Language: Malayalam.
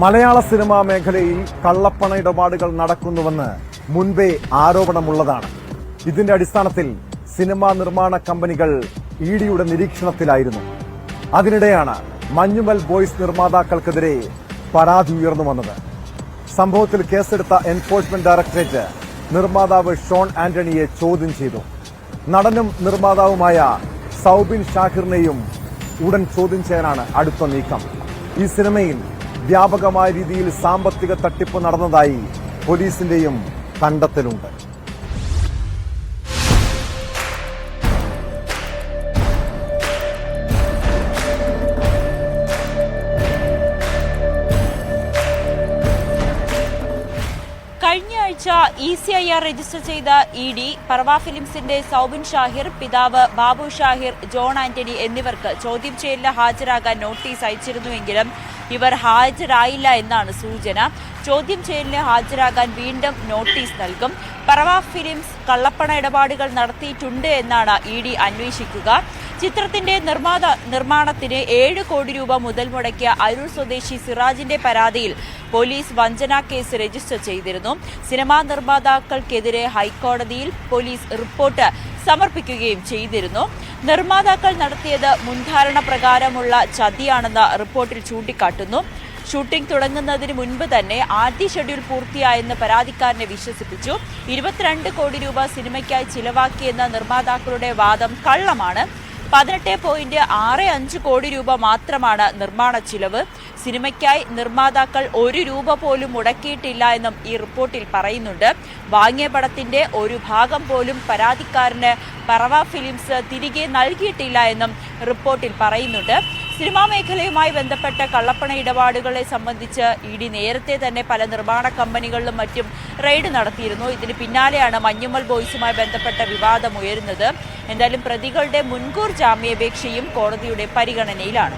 മലയാള സിനിമാ മേഖലയിൽ കള്ളപ്പണ ഇടപാടുകൾ നടക്കുന്നുവെന്ന് മുൻപേ ആരോപണമുള്ളതാണ്. ഇതിന്റെ അടിസ്ഥാനത്തിൽ സിനിമാ നിർമ്മാണ കമ്പനികൾ ഇഡിയുടെ നിരീക്ഷണത്തിലായിരുന്നു. അതിനിടെയാണ് മഞ്ഞുമൽ ബോയ്സ് നിർമ്മാതാക്കൾക്കെതിരെ പരാതി ഉയർന്നു വന്നത്. സംഭവത്തിൽ കേസെടുത്ത എൻഫോഴ്സ്മെന്റ് ഡയറക്ടറേറ്റ് നിർമ്മാതാവ് ഷോൺ ആന്റണിയെ ചോദ്യം ചെയ്തു. നടനും നിർമ്മാതാവുമായ സൗബിൻ ഷാഹിറിനെയും ഉടൻ ചോദ്യം ചെയ്യാനാണ് അടുത്ത നീക്കം. ഈ സിനിമയിൽ വ്യാപകമായ രീതിയിൽ സാമ്പത്തിക തട്ടിപ്പ് നടന്നതായി പോലീസിന്റെയും കണ്ടെത്തലുണ്ട്. കഴിഞ്ഞയാഴ്ച ECIR രജിസ്റ്റർ ചെയ്ത ഇഡി പറവ ഫിലിംസിന്റെ സൗബിൻ ഷാഹിർ, പിതാവ് ബാബു ഷാഹിർ, ജോൺ ആന്റണി എന്നിവർക്ക് ചോദ്യം ചെയ്യലിന് ഹാജരാകാൻ നോട്ടീസ് അയച്ചിരുന്നുവെങ്കിലും ഇവർ ഹാജരായില്ല എന്നാണ് സൂചന. ചോദ്യം ചെയ്യലിന് ഹാജരാകാൻ വീണ്ടും നോട്ടീസ് നൽകും. പറവ ഫിലിംസ് കള്ളപ്പണ ഇടപാടുകൾ നടത്തിയിട്ടുണ്ട് എന്നാണ് ഇഡി അന്വേഷിക്കുക. ചിത്രത്തിന്റെ നിർമ്മാണത്തിന് 7 കോടി രൂപ മുതൽ മുടക്കിയ അരൂർ സ്വദേശി സിറാജിന്റെ പരാതിയിൽ പോലീസ് വഞ്ചനാ കേസ് രജിസ്റ്റർ ചെയ്തിരുന്നു. സിനിമാ നിർമ്മാതാക്കൾക്കെതിരെ ഹൈക്കോടതിയിൽ പോലീസ് റിപ്പോർട്ട് സമർപ്പിക്കുകയും ചെയ്തിരുന്നു. നിർമ്മാതാക്കൾ നടത്തിയത് മുൻധാരണ പ്രകാരമുള്ള ചതിയാണെന്ന് റിപ്പോർട്ടിൽ ചൂണ്ടിക്കാട്ടുന്നു. ഷൂട്ടിംഗ് തുടങ്ങുന്നതിന് മുൻപ് തന്നെ ആദ്യ ഷെഡ്യൂൾ പൂർത്തിയായെന്ന് പരാതിക്കാരനെ വിശ്വസിപ്പിച്ചു. 22 കോടി രൂപ സിനിമയ്ക്കായി ചിലവാക്കിയെന്ന നിർമ്മാതാക്കളുടെ വാദം കള്ളമാണ്. 18.65 കോടി രൂപ മാത്രമാണ് നിർമ്മാണ ചിലവ്. സിനിമയ്ക്കായി നിർമ്മാതാക്കൾ 1 രൂപ പോലും മുടക്കിയിട്ടില്ല എന്നും ഈ റിപ്പോർട്ടിൽ പറയുന്നുണ്ട്. വാങ്ങിയ പണത്തിന്റെ ഒരു ഭാഗം പോലും പരാതിക്കാരന് പറവ ഫിലിംസ് തിരികെ നൽകിയിട്ടില്ല എന്നും റിപ്പോർട്ടിൽ പറയുന്നുണ്ട്. സിനിമാ മേഖലയുമായി ബന്ധപ്പെട്ട കള്ളപ്പണ ഇടപാടുകളെ സംബന്ധിച്ച് ഇഡി നേരത്തെ തന്നെ പല നിർമ്മാണ കമ്പനികളിലും മറ്റും റെയ്ഡ് നടത്തിയിരുന്നു. ഇതിന് പിന്നാലെയാണ് മഞ്ഞുമൽ ബോയ്സുമായി ബന്ധപ്പെട്ട വിവാദം ഉയരുന്നത്. എന്തായാലും പ്രതികളുടെ മുൻകൂർ ജാമ്യാപേക്ഷയും കോടതിയുടെ പരിഗണനയിലാണ്.